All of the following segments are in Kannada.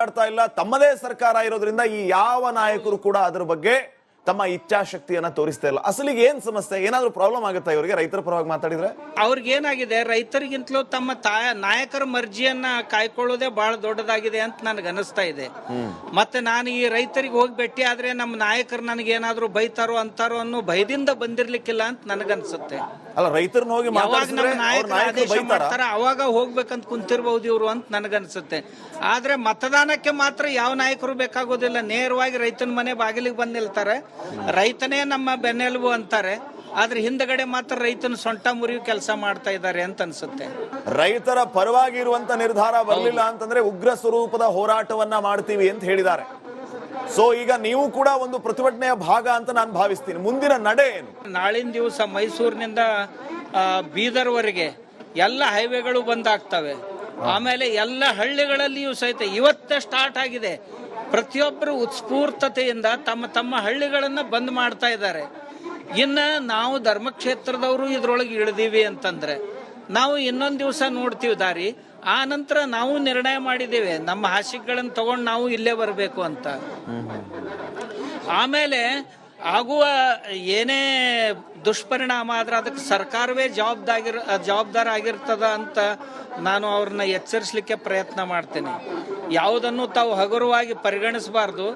ಮಾಡ್ತಾ ಇಲ್ಲ, ತಮ್ಮದೇ ಸರ್ಕಾರ ಇರೋದ್ರಿಂದ ಈ ಯಾವ ನಾಯಕರು ಕೂಡ ಅದರ ಬಗ್ಗೆ ತಮ್ಮ ಇಚ್ಛಾಶಕ್ತಿಯನ್ನ ತೋರಿಸ್ತಾ ಇಲ್ಲ. ಅಸಲಿಗೆ ಏನ್ ಸಮಸ್ಯೆ, ಏನಾದ್ರೂ ಪ್ರಾಬ್ಲಮ್ ಆಗುತ್ತಾ ಇವರಿಗೆ ರೈತರ ಪರವಾಗಿ ಮಾತಾಡಿದ್ರೆ? ಅವ್ರಿಗೆ ಏನಾಗಿದೆ, ರೈತರಿಗಿಂತಲೂ ತಮ್ಮ ನಾಯಕರ ಮರ್ಜಿಯನ್ನ ಕಾಯ್ಕೊಳ್ಳೋದೇ ಬಹಳ ದೊಡ್ಡದಾಗಿದೆ ಅಂತ ನನಗೆ ಅನಿಸ್ತಾ ಇದೆ. ಮತ್ತೆ ನಾನು ಈ ರೈತರಿಗೆ ಹೋಗಿ ಭೇಟಿ ಆದ್ರೆ ನಮ್ಮ ನಾಯಕರು ನನಗೆ ಏನಾದ್ರು ಬೈತಾರೋ ಅಂತಾರೋ ಅನ್ನೋ ಭಯದಿಂದ ಬಂದಿರ್ಲಿಕ್ಕಿಲ್ಲ ಅಂತ ನನಗನ್ಸುತ್ತೆ. ಅಲ್ಲ, ರೈತರನ್ನ ಹೋಗಿ ನಮ್ಮ ನಾಯಕರು ಆದೇಶ ಮಾಡ್ತಾರ ಅವಾಗ ಹೋಗ್ಬೇಕಂತ ಕುಂತಿರ್ಬಹುದು ಇವ್ರು ಅಂತ ನನಗನ್ಸುತ್ತೆ. ಆದ್ರೆ ಮತದಾನಕ್ಕೆ ಮಾತ್ರ ಯಾವ ನಾಯಕರು ಬೇಕಾಗೋದಿಲ್ಲ, ನೇರವಾಗಿ ರೈತನ ಮನೆ ಬಾಗಿಲಿಗೆ ಬಂದು ನಿಲ್ತಾರೆ, ರೈತನೇ ನಮ್ಮ ಬೆನ್ನೆಲುಬು ಅಂತಾರೆ. ಆದ್ರೆ ಹಿಂದಗಡೆ ಮಾತ್ರ ರೈತನ ಸೊಂಟ ಮುರಿಯು ಕೆಲಸ ಮಾಡ್ತಾ ಇದ್ದಾರೆ ಅಂತ ಅನ್ಸುತ್ತೆ. ರೈತರ ಪರವಾಗಿ ಇರುವಂತ ನಿರ್ಧಾರ ಬರಲಿಲ್ಲ ಅಂತಂದ್ರೆ ಉಗ್ರ ಸ್ವರೂಪದ ಹೋರಾಟವನ್ನ ಮಾಡ್ತೀವಿ ಅಂತ ಹೇಳಿದ್ದಾರೆ. ಸೊ ಈಗ ನೀವು ಕೂಡ ಒಂದು ಪ್ರತಿಭಟನೆಯ ಭಾಗ ಅಂತ ನಾನು ಭಾವಿಸ್ತೀನಿ. ಮುಂದಿನ ನಡೆ ಏನು? ನಾಳಿನ ದಿವಸ ಮೈಸೂರಿನಿಂದ ಬೀದರ್ವರೆಗೆ ಎಲ್ಲ ಹೈವೇಗಳು ಬಂದ್ ಆಗ್ತವೆ. ಆಮೇಲೆ ಎಲ್ಲ ಹಳ್ಳಿಗಳಲ್ಲಿಯೂ ಸಹಿತ ಇವತ್ತೇ ಸ್ಟಾರ್ಟ್ ಆಗಿದೆ. ಪ್ರತಿಯೊಬ್ಬರು ಉತ್ಸ್ಫೂರ್ತತೆಯಿಂದ ತಮ್ಮ ತಮ್ಮ ಹಳ್ಳಿಗಳನ್ನ ಬಂದ್ ಮಾಡ್ತಾ ಇದ್ದಾರೆ. ಇನ್ನ ನಾವು ಧರ್ಮಕ್ಷೇತ್ರದವರು ಇದ್ರೊಳಗೆ ಇಳಿದೀವಿ ಅಂತಂದ್ರೆ ನಾವು ಇನ್ನೊಂದು ದಿವಸ ನೋಡ್ತೀವಿ ದಾರಿ. ಆ ನಂತರ ನಾವು ನಿರ್ಣಯ ಮಾಡಿದ್ದೇವೆ ನಮ್ಮ ಹಾಸಿಗೆಗಳನ್ನು ತಗೊಂಡು ನಾವು ಇಲ್ಲೇ ಬರಬೇಕು ಅಂತ. ಆಮೇಲೆ ಆಗುವ ಏನೇ ದುಷ್ಪರಿಣಾಮ ಆದ್ರೆ ಅದಕ್ಕೆ ಸರ್ಕಾರವೇ ಜವಾಬ್ದಾರ ಆಗಿರ್ತದ ಅಂತ ನಾನು ಅವ್ರನ್ನ ಎಚ್ಚರಿಸಲಿಕ್ಕೆ ಪ್ರಯತ್ನ ಮಾಡ್ತೇನೆ. ಯಾವುದನ್ನು ತಾವು ಹಗುರವಾಗಿ ಪರಿಗಣಿಸಬಾರ್ದು.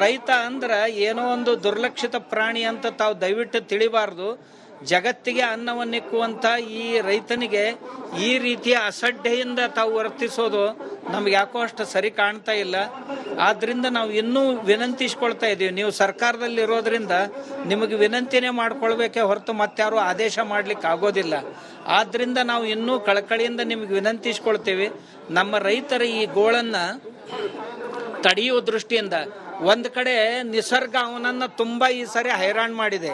ರೈತ ಅಂದ್ರೆ ಏನೋ ಒಂದು ದುರ್ಲಕ್ಷಿತ ಪ್ರಾಣಿ ಅಂತ ತಾವು ದಯವಿಟ್ಟು ತಿಳಿಬಾರ್ದು. ಜಗತ್ತಿಗೆ ಅನ್ನವನ್ನಿಕ್ಕುವಂತ ಈ ರೈತನಿಗೆ ಈ ರೀತಿಯ ಅಸಡ್ಡೆಯಿಂದ ತಾವು ವರ್ತಿಸೋದು ನಮ್ಗೆ ಯಾಕೋ ಅಷ್ಟು ಸರಿ ಕಾಣ್ತಾ ಇಲ್ಲ. ಆದ್ರಿಂದ ನಾವು ಇನ್ನೂ ವಿನಂತಿಸ್ಕೊಳ್ತಾ ಇದೀವಿ, ನೀವು ಸರ್ಕಾರದಲ್ಲಿ ಇರೋದ್ರಿಂದ ನಿಮಗೆ ವಿನಂತಿನೇ ಮಾಡ್ಕೊಳ್ಬೇಕೆ ಹೊರತು ಮತ್ತಾರು ಆದೇಶ ಮಾಡ್ಲಿಕ್ಕೆ ಆಗೋದಿಲ್ಲ. ಆದ್ರಿಂದ ನಾವು ಇನ್ನೂ ಕಳಕಳಿಯಿಂದ ನಿಮ್ಗೆ ವಿನಂತಿಸ್ಕೊಳ್ತೇವೆ. ನಮ್ಮ ರೈತರ ಈ ಗೋಳನ್ನ ತಡೆಯುವ ದೃಷ್ಟಿಯಿಂದ ಒಂದ್ ಕಡೆ ನಿಸರ್ಗ ಅವನನ್ನ ತುಂಬಾ ಈ ಸರಿ ಹೈರಾಣ್ ಮಾಡಿದೆ,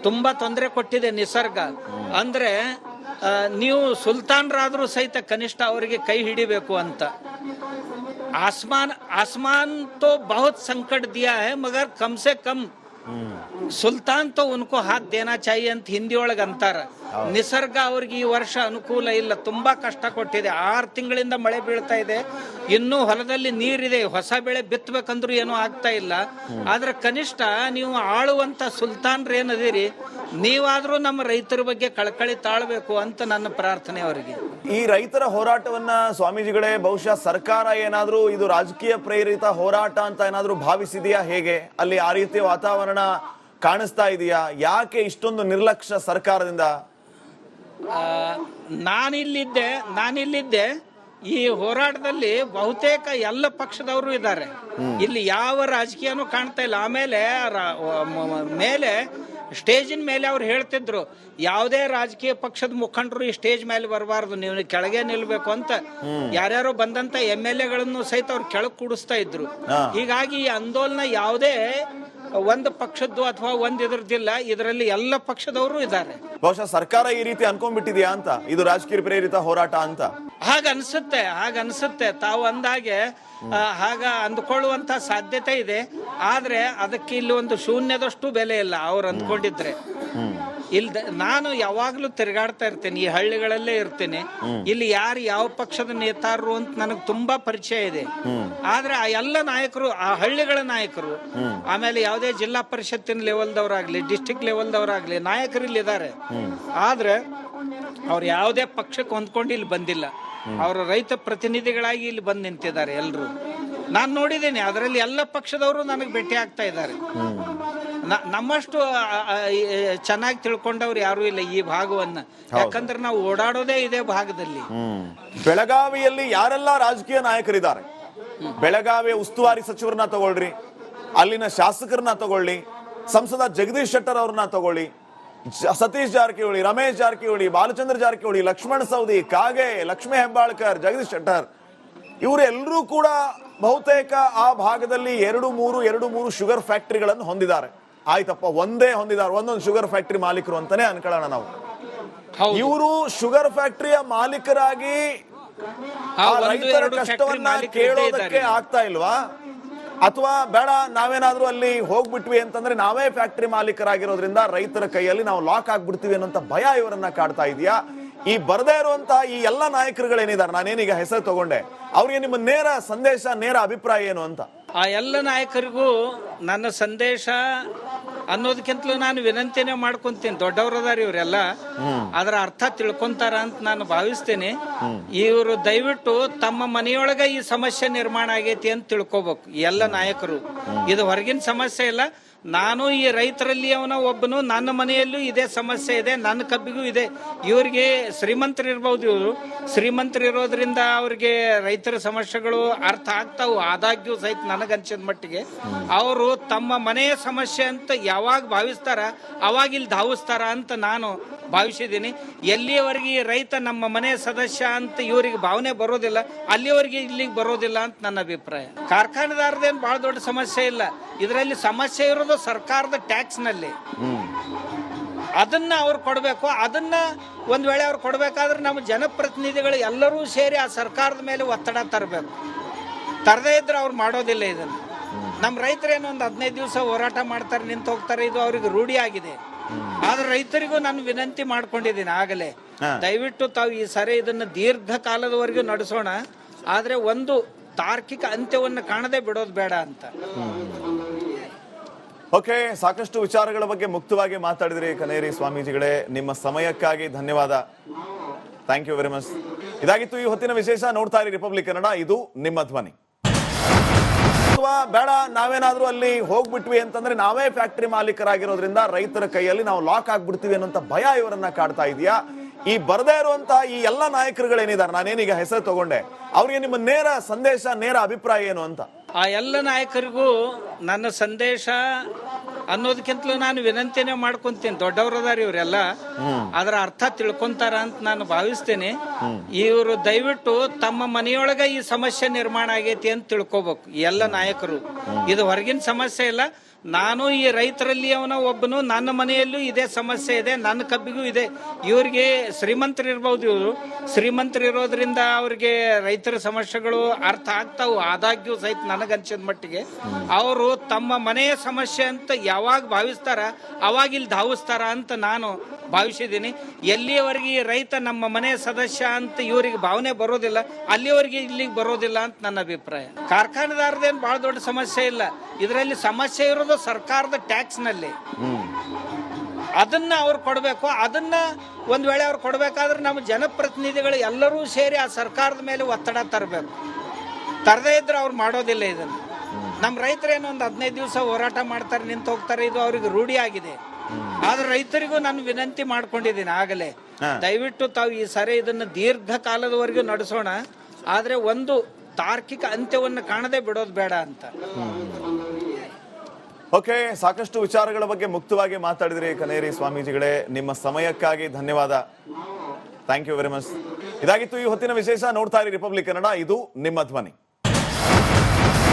ತುಂಬಾ ತೊಂದರೆ ಕೊಟ್ಟಿದೆ ನಿಸರ್ಗ. ಅಂದ್ರೆ ನೀವು ಸುಲ್ತಾನ್ರಾದ್ರೂ ಸಹಿತ ಕನಿಷ್ಠ ಅವರಿಗೆ ಕೈ ಹಿಡಿಬೇಕು ಅಂತ. आसमान तो बहुत संकट दिया है मगर कम से कम ಸುಲ್ತಾನ್ ತೋ ಉನ್ಕೋ ಹಾತ್ ದೇನಾ ಚಾಹಿಯೆ ಅಂತ ಹಿಂದಿ ಒಳಗೆ ಅಂತಾರ. ನಿಸರ್ಗ ಅವ್ರಿಗೆ ಈ ವರ್ಷ ಅನುಕೂಲ ಇಲ್ಲ, ತುಂಬಾ ಕಷ್ಟ ಕೊಟ್ಟಿದೆ. 6 ತಿಂಗಳಿಂದ ಮಳೆ ಬೀಳ್ತಾ ಇದೆ, ಇನ್ನೂ ಹೊಲದಲ್ಲಿ ನೀರಿದೆ, ಹೊಸ ಬೆಳೆ ಬಿತ್ತಬೇಕಂದ್ರೂ ಏನೂ ಆಗ್ತಾ ಇಲ್ಲ. ಆದ್ರೆ ಕನಿಷ್ಠ ನೀವು ಆಳುವಂತ ಸುಲ್ತಾನ್ರೇನದಿರಿ, ನೀವಾದ್ರೂ ನಮ್ಮ ರೈತರ ಬಗ್ಗೆ ಕಳಕಳಿ ತಾಳ್ಬೇಕು ಅಂತ ನನ್ನ ಪ್ರಾರ್ಥನೆ ಅವರಿಗೆ. ಈ ರೈತರ ಹೋರಾಟವನ್ನ ಸ್ವಾಮೀಜಿಗಳೇ ಬಹುಶಃ ಸರ್ಕಾರ ಏನಾದ್ರೂ ಇದು ರಾಜಕೀಯ ಪ್ರೇರಿತ ಹೋರಾಟ ಅಂತ ಏನಾದ್ರೂ ಭಾವಿಸಿದೆಯಾ? ಹೇಗೆ ಅಲ್ಲಿ ಆ ರೀತಿಯ ವಾತಾವರಣ ಕಾಣಿಸ್ತಾ ಇದೆಯಾ? ಯಾಕೆ ಇಷ್ಟೊಂದು ನಿರ್ಲಕ್ಷ್ಯ ಸರ್ಕಾರದಿಂದ? ನಾನಿಲ್ಲಿದ್ದೆ ಈ ಹೋರಾಟದಲ್ಲಿ ಬಹುತೇಕ ಎಲ್ಲ ಪಕ್ಷದವರು ಇದ್ದಾರೆ. ಇಲ್ಲಿ ಯಾವ ರಾಜಕೀಯನೂ ಕಾಣ್ತಾ ಇಲ್ಲ. ಆಮೇಲೆ ಮೇಲೆ ಸ್ಟೇಜಿನ ಮೇಲೆ ಅವ್ರು ಹೇಳ್ತಿದ್ರು, ಯಾವುದೇ ರಾಜಕೀಯ ಪಕ್ಷದ ಮುಖಂಡರು ಈ ಸ್ಟೇಜ್ ಮೇಲೆ ಬರಬಾರ್ದು, ನೀವು ಕೆಳಗೆ ನಿಲ್ಬೇಕು ಅಂತ. ಯಾರ್ಯಾರೋ ಬಂದಂತ MLA ಸಹಿತ ಅವ್ರು ಕೆಳಗೆ ಕೂಡಿಸ್ತಾ ಇದ್ರು. ಹೀಗಾಗಿ ಈ ಆಂದೋಲನ ಯಾವುದೇ ಒಂದು ಪಕ್ಷದ್ದು ಅಥವಾ ಒಂದ್ ಇದ್ರದ್ದಿಲ್ಲ, ಇದರಲ್ಲಿ ಎಲ್ಲ ಪಕ್ಷದವರು ಇದ್ದಾರೆ. ಬಹುಶಃ ಸರ್ಕಾರ ಈ ರೀತಿ ಅನ್ಕೊಂಡ್ಬಿಟ್ಟಿದ್ಯಾ ಅಂತ, ಇದು ರಾಜಕೀಯ ಪ್ರೇರಿತ ಹೋರಾಟ ಅಂತ ಹಾಗನ್ಸುತ್ತೆ. ತಾವು ಅಂದಾಗೆ ಹಾಗ ಅಂದ್ಕೊಳ್ಳುವಂತ ಸಾಧ್ಯತೆ ಇದೆ. ಆದ್ರೆ ಅದಕ್ಕೆ ಇಲ್ಲಿ ಒಂದು ಶೂನ್ಯದಷ್ಟು ಬೆಲೆ ಇಲ್ಲ ಅವ್ರು ಅಂದ್ಕೊಂಡಿದ್ರೆ. ನಾನು ಯಾವಾಗ್ಲೂ ತಿರುಗಾಡ್ತಾ ಇರ್ತೇನೆ, ಈ ಹಳ್ಳಿಗಳಲ್ಲೇ ಇರ್ತೇನೆ. ಇಲ್ಲಿ ಯಾರು ಯಾವ ಪಕ್ಷದ ನೇತಾರರು ಅಂತ ನನಗೆ ತುಂಬಾ ಪರಿಚಯ ಇದೆ. ಆದ್ರೆ ಆ ಎಲ್ಲ ನಾಯಕರು, ಆ ಹಳ್ಳಿಗಳ ನಾಯಕರು, ಆಮೇಲೆ ಯಾವುದೇ ಜಿಲ್ಲಾ ಪರಿಷತ್ತಿನ ಲೆವೆಲ್ದವರಾಗ್ಲಿ, ಡಿಸ್ಟಿಕ್ ಲೆವೆಲ್ದವರಾಗ್ಲಿ ನಾಯಕರು ಇಲ್ಲಿ ಇದ್ದಾರೆ. ಆದ್ರೆ ಅವ್ರು ಯಾವುದೇ ಪಕ್ಷಕ್ಕೆ ಹೊಂದ್ಕೊಂಡು ಇಲ್ಲಿ ಬಂದಿಲ್ಲ. ಅವರು ರೈತ ಪ್ರತಿನಿಧಿಗಳಾಗಿ ಇಲ್ಲಿ ಬಂದು ನಿಂತಿದ್ದಾರೆ ಎಲ್ರು. ನಾನು ನೋಡಿದ್ದೇನೆ, ಅದರಲ್ಲಿ ಎಲ್ಲ ಪಕ್ಷದವರು ನನಗೆ ಭೇಟಿ ಆಗ್ತಾ ಇದ್ದಾರೆ. ನಮ್ಮಷ್ಟು ಚೆನ್ನಾಗಿ ತಿಳ್ಕೊಂಡವ್ರು ಯಾರು ಇಲ್ಲ ಈ ಭಾಗವನ್ನ. ಯಾಕಂದ್ರೆ ನಾವು ಓಡಾಡೋದೇ ಇದೇ ಭಾಗದಲ್ಲಿ. ಬೆಳಗಾವಿಯಲ್ಲಿ ಯಾರೆಲ್ಲ ರಾಜಕೀಯ ನಾಯಕರಿದ್ದಾರೆ, ಬೆಳಗಾವಿಯ ಉಸ್ತುವಾರಿ ಸಚಿವರನ್ನ ತಗೊಳ್ರಿ, ಅಲ್ಲಿನ ಶಾಸಕರನ್ನ ತಗೊಳ್ಳಿ, ಸಂಸದ ಜಗದೀಶ್ ಶೆಟ್ಟರ್ ಅವ್ರನ್ನ ತಗೊಳ್ಳಿ, ಸತೀಶ್ ಜಾರಕಿಹೊಳಿ, ರಮೇಶ್ ಜಾರಕಿಹೊಳಿ, ಬಾಲಚಂದ್ರ ಜಾರಕಿಹೊಳಿ, ಲಕ್ಷ್ಮಣ ಸವದಿ, ಕಾಗೆ, ಲಕ್ಷ್ಮೀ ಹೆಬ್ಬಾಳ್ಕರ್, ಜಗದೀಶ್ ಶೆಟ್ಟರ್, ಇವರೆಲ್ಲರೂ ಕೂಡ ಬಹುತೇಕ ಆ ಭಾಗದಲ್ಲಿ 2-3 ಶುಗರ್ ಫ್ಯಾಕ್ಟರಿಗಳನ್ನು ಹೊಂದಿದ್ದಾರೆ. ಆಯ್ತಪ್ಪ, ಒಂದೇ ಹೊಂದಿದ್ದಾರೆ, ಒಂದೊಂದು ಶುಗರ್ ಫ್ಯಾಕ್ಟರಿ ಮಾಲೀಕರು ಅಂತಾನೆ ಅನ್ಕೊಳ್ಳೋಣ ನಾವು. ಇವರು ಶುಗರ್ ಫ್ಯಾಕ್ಟರಿಯ ಮಾಲೀಕರಾಗಿ ರೈತರ ಕಷ್ಟವನ್ನ ಕೇಳೋದಕ್ಕೆ ಆಗ್ತಾ ಇಲ್ವಾ? ಅಥವಾ ಬೇಡ, ನಾವೇನಾದ್ರೂ ಅಲ್ಲಿ ಹೋಗ್ಬಿಟ್ವಿ ಅಂತಂದ್ರೆ ನಾವೇ ಫ್ಯಾಕ್ಟರಿ ಮಾಲೀಕರಾಗಿರೋದ್ರಿಂದ ರೈತರ ಕೈಯಲ್ಲಿ ನಾವು ಲಾಕ್ ಆಗ್ಬಿಡ್ತೀವಿ ಅನ್ನೋಂತ ಭಯ ಇವರನ್ನ ಕಾಡ್ತಾ ಇದೆಯಾ? ಈ ಬರದೇ ಇರುವಂತಹ ಈ ಎಲ್ಲ ನಾಯಕರುಗಳೇನಿದ್ದಾರೆ, ನಾನೇನೀಗ ಹೆಸರು ತಗೊಂಡೆ, ಅವ್ರಿಗೆ ನಿಮ್ಮ ನೇರ ಸಂದೇಶ, ನೇರ ಅಭಿಪ್ರಾಯ ಏನು ಅಂತ? ಆ ಎಲ್ಲ ನಾಯಕರಿಗೂ ನನ್ನ ಸಂದೇಶ ಅನ್ನೋದಕ್ಕಿಂತಲೂ ನಾನು ವಿನಂತಿನೇ ಮಾಡ್ಕೊಂತೀನಿ. ದೊಡ್ಡವರದಾರ ಇವರೆಲ್ಲ, ಅದರ ಅರ್ಥ ತಿಳ್ಕೊಂತಾರ ಅಂತ ನಾನು ಭಾವಿಸ್ತೇನೆ. ಇವರು ದಯವಿಟ್ಟು ತಮ್ಮ ಮನೆಯೊಳಗ ಈ ಸಮಸ್ಯೆ ನಿರ್ಮಾಣ ಆಗೈತಿ ಅಂತ ತಿಳ್ಕೊಬೇಕು ಎಲ್ಲ ನಾಯಕರು. ಇದು ಹೊರಗಿನ ಸಮಸ್ಯೆ ಇಲ್ಲ. ನಾನು ಈ ರೈತರಲ್ಲಿ ಅವನ ಒಬ್ಬನು, ನನ್ನ ಮನೆಯಲ್ಲೂ ಇದೇ ಸಮಸ್ಯೆ ಇದೆ, ನನ್ನ ಕಬ್ಬಿಗೂ ಇದೆ. ಇವರಿಗೆ ಶ್ರೀಮಂತರು ಇರ್ಬೋದು, ಇವರು ಶ್ರೀಮಂತರು ಇರೋದ್ರಿಂದ ಅವ್ರಿಗೆ ರೈತರ ಸಮಸ್ಯೆಗಳು ಅರ್ಥ ಆಗ್ತಾವು. ಆದಾಗ್ಯೂ ಸಹಿತ ನನಗನ್ಸಿದ ಮಟ್ಟಿಗೆ ಅವರು ತಮ್ಮ ಮನೆಯ ಸಮಸ್ಯೆ ಅಂತ ಯಾವಾಗ ಭಾವಿಸ್ತಾರ ಅವಾಗ ಇಲ್ಲಿ ಧಾವಿಸ್ತಾರ ಅಂತ ನಾನು ಭಾವಿಸಿದ್ದೀನಿ. ಎಲ್ಲಿಯವರೆಗೆ ಈ ರೈತ ನಮ್ಮ ಮನೆಯ ಸದಸ್ಯ ಅಂತ ಇವರಿಗೆ ಭಾವನೆ ಬರೋದಿಲ್ಲ, ಅಲ್ಲಿಯವರೆಗೆ ಇಲ್ಲಿಗೆ ಬರೋದಿಲ್ಲ ಅಂತ ನನ್ನ ಅಭಿಪ್ರಾಯ. ಕಾರ್ಖಾನೆದಾರದೇನು ಬಹಳ ದೊಡ್ಡ ಸಮಸ್ಯೆ ಇಲ್ಲ. ಇದರಲ್ಲಿ ಸಮಸ್ಯೆ ಇರೋದು ಸರ್ಕಾರದ ಟ್ಯಾಕ್ಸ್ ನಲ್ಲಿ. ಅದನ್ನ ಅವ್ರು ಕೊಡಬೇಕು. ಅದನ್ನ ಒಂದ್ ವೇಳೆ ಅವ್ರು ಕೊಡ್ಬೇಕಾದ್ರೆ ನಮ್ಮ ಜನಪ್ರತಿನಿಧಿಗಳು ಎಲ್ಲರೂ ಸೇರಿ ಆ ಸರ್ಕಾರದ ಮೇಲೆ ಒತ್ತಡ ತರಬೇಕು. ತರದೇ ಇದ್ರೆ ಅವ್ರು ಮಾಡೋದಿಲ್ಲ ಇದನ್ನ. ನಮ್ಮ ರೈತರೇನು ಒಂದು 15 ದಿವಸ ಹೋರಾಟ ಮಾಡ್ತಾರೆ, ನಿಂತು ಹೋಗ್ತಾರೆ, ಇದು ಅವ್ರಿಗೆ ರೂಢಿ ಆಗಿದೆ. ಆದ್ರೆ ರೈತರಿಗೂ ನಾನು ವಿನಂತಿ ಮಾಡ್ಕೊಂಡಿದ್ದೀನಿ ಆಗಲೇ, ದಯವಿಟ್ಟು ತಾವು ಈ ಸರಿ ಇದನ್ನ ದೀರ್ಘಕಾಲದವರೆಗೂ ನಡೆಸೋಣ, ಆದ್ರೆ ಒಂದು ತಾರ್ಕಿಕ ಅಂತ್ಯವನ್ನು ಕಾಣದೆ ಬಿಡೋದು ಬೇಡ ಅಂತ. ಓಕೆ, ಸಾಕಷ್ಟು ವಿಚಾರಗಳ ಬಗ್ಗೆ ಮುಕ್ತವಾಗಿ ಮಾತಾಡಿದ್ರಿ ಕನೇರಿ ಸ್ವಾಮೀಜಿಗಳೇ. ನಿಮ್ಮ ಸಮಯಕ್ಕಾಗಿ ಧನ್ಯವಾದ. Thank you very much. ಇದಾಗಿತ್ತು ಈ ಹೊತ್ತಿನ ವಿಶೇಷ. ನೋಡ್ತಾ ಇರಿ ರಿಪಬ್ಲಿಕ್ ಕನ್ನಡ, ಇದು ನಿಮ್ಮ ಧ್ವನಿ. ಬೇಡ, ನಾವೇನಾದ್ರೂ ಅಲ್ಲಿ ಹೋಗ್ಬಿಟ್ವಿ ಅಂತಂದ್ರೆ ನಾವೇ ಫ್ಯಾಕ್ಟರಿ ಮಾಲೀಕರಾಗಿರೋದ್ರಿಂದ ರೈತರ ಕೈಯಲ್ಲಿ ನಾವು ಲಾಕ್ ಆಗ್ಬಿಡ್ತೀವಿ ಅನ್ನೋಂತ ಭಯ ಇವರನ್ನ ಕಾಡ್ತಾ ಇದೆಯಾ? ಈ ಬರದೇ ಇರುವಂತಹ ಈ ಎಲ್ಲ ನಾಯಕರುಗಳೇನಿದ್ದಾರೆ, ನಾನೇನೀಗ ಹೆಸರು ತಗೊಂಡೆ, ಅವ್ರಿಗೆ ನಿಮ್ಮ ನೇರ ಸಂದೇಶ, ನೇರ ಅಭಿಪ್ರಾಯ ಏನು ಅಂತ? ಆ ಎಲ್ಲ ನಾಯಕರಿಗೂ ನನ್ನ ಸಂದೇಶ ಅನ್ನೋದಕ್ಕಿಂತಲೂ ನಾನು ವಿನಂತಿನೇ ಮಾಡ್ಕೊಂತೀನಿ. ದೊಡ್ಡವರದಾರ ಇವರೆಲ್ಲ, ಅದರ ಅರ್ಥ ತಿಳ್ಕೊಂತಾರ ಅಂತ ನಾನು ಭಾವಿಸ್ತೇನೆ. ಇವರು ದಯವಿಟ್ಟು ತಮ್ಮ ಮನೆಯೊಳಗ ಈ ಸಮಸ್ಯೆ ನಿರ್ಮಾಣ ಆಗೈತಿ ಅಂತ ತಿಳ್ಕೊಬೇಕು ಎಲ್ಲ ನಾಯಕರು. ಇದು ಹೊರಗಿನ ಸಮಸ್ಯೆ ಇಲ್ಲ. ನಾನು ಈ ರೈತರಲ್ಲಿ ಅವನ ಒಬ್ಬನು, ನನ್ನ ಮನೆಯಲ್ಲೂ ಇದೇ ಸಮಸ್ಯೆ ಇದೆ, ನನ್ನ ಕಬ್ಬಿಗೂ ಇದೆ. ಇವರಿಗೆ ಶ್ರೀಮಂತರು ಇರ್ಬೋದು, ಇವರು ಶ್ರೀಮಂತರು ಇರೋದ್ರಿಂದ ಅವ್ರಿಗೆ ರೈತರ ಸಮಸ್ಯೆಗಳು ಅರ್ಥ ಆಗ್ತಾವು. ಆದಾಗ್ಯೂ ಸಹಿತ ನನಗನ್ಸಿದ ಮಟ್ಟಿಗೆ ಅವರು ತಮ್ಮ ಮನೆಯ ಸಮಸ್ಯೆ ಅಂತ ಯಾವಾಗ ಭಾವಿಸ್ತಾರ ಅವಾಗ ಇಲ್ಲಿ ಧಾವಿಸ್ತಾರ ಅಂತ ನಾನು ಭಾವಿಸಿದ್ದೀನಿ. ಎಲ್ಲಿಯವರೆಗೆ ಈ ರೈತ ನಮ್ಮ ಮನೆಯ ಸದಸ್ಯ ಅಂತ ಇವರಿಗೆ ಭಾವನೆ ಬರೋದಿಲ್ಲ, ಅಲ್ಲಿಯವರೆಗೆ ಇಲ್ಲಿಗೆ ಬರೋದಿಲ್ಲ ಅಂತ ನನ್ನ ಅಭಿಪ್ರಾಯ. ಕಾರ್ಖಾನೆದಾರದೇನು ಬಹಳ ದೊಡ್ಡ ಸಮಸ್ಯೆ ಇಲ್ಲ. ಇದರಲ್ಲಿ ಸಮಸ್ಯೆ ಇರೋದು ಸರ್ಕಾರದ ಟ್ಯಾಕ್ಸ್ ನಲ್ಲಿ. ಅದನ್ನ ಅವ್ರು ಕೊಡಬೇಕು. ಅದನ್ನ ಒಂದ್ ವೇಳೆ ಅವ್ರು ಕೊಡ್ಬೇಕಾದ್ರೆ ನಮ್ಮ ಜನಪ್ರತಿನಿಧಿಗಳು ಎಲ್ಲರೂ ಸೇರಿ ಆ ಸರ್ಕಾರದ ಮೇಲೆ ಒತ್ತಡ ತರಬೇಕು. ತರದೇ ಇದ್ರೆ ಅವ್ರು ಮಾಡೋದಿಲ್ಲ ಇದನ್ನ. ನಮ್ಮ ರೈತರೇನು ಒಂದು 15 ದಿವಸ ಹೋರಾಟ ಮಾಡ್ತಾರೆ, ನಿಂತು ಹೋಗ್ತಾರೆ, ಇದು ಅವ್ರಿಗೆ ರೂಢಿ ಆಗಿದೆ. ಆದ್ರೆ ರೈತರಿಗೂ ನಾನು ವಿನಂತಿ ಮಾಡ್ಕೊಂಡಿದ್ದೀನಿ ಆಗಲೇ, ದಯವಿಟ್ಟು ತಾವು ಈ ಸರಿ ಇದನ್ನ ದೀರ್ಘಕಾಲದವರೆಗೂ ನಡೆಸೋಣ, ಆದ್ರೆ ಒಂದು ತಾರ್ಕಿಕ ಅಂತ್ಯವನ್ನು ಕಾಣದೆ ಬಿಡೋದು ಬೇಡ ಅಂತ. ಓಕೆ, ಸಾಕಷ್ಟು ವಿಚಾರಗಳ ಬಗ್ಗೆ ಮುಕ್ತವಾಗಿ ಮಾತಾಡಿದ್ರಿ ಕನೇರಿ ಸ್ವಾಮೀಜಿಗಳೇ. ನಿಮ್ಮ ಸಮಯಕ್ಕಾಗಿ ಧನ್ಯವಾದ. Thank you very much. ಇದಾಗಿತ್ತು ಈ ಹೊತ್ತಿನ ವಿಶೇಷ. ನೋಡ್ತಾ ಇರಿ ರಿಪಬ್ಲಿಕ್ ಕನ್ನಡ, ಇದು ನಿಮ್ಮ ಧ್ವನಿ.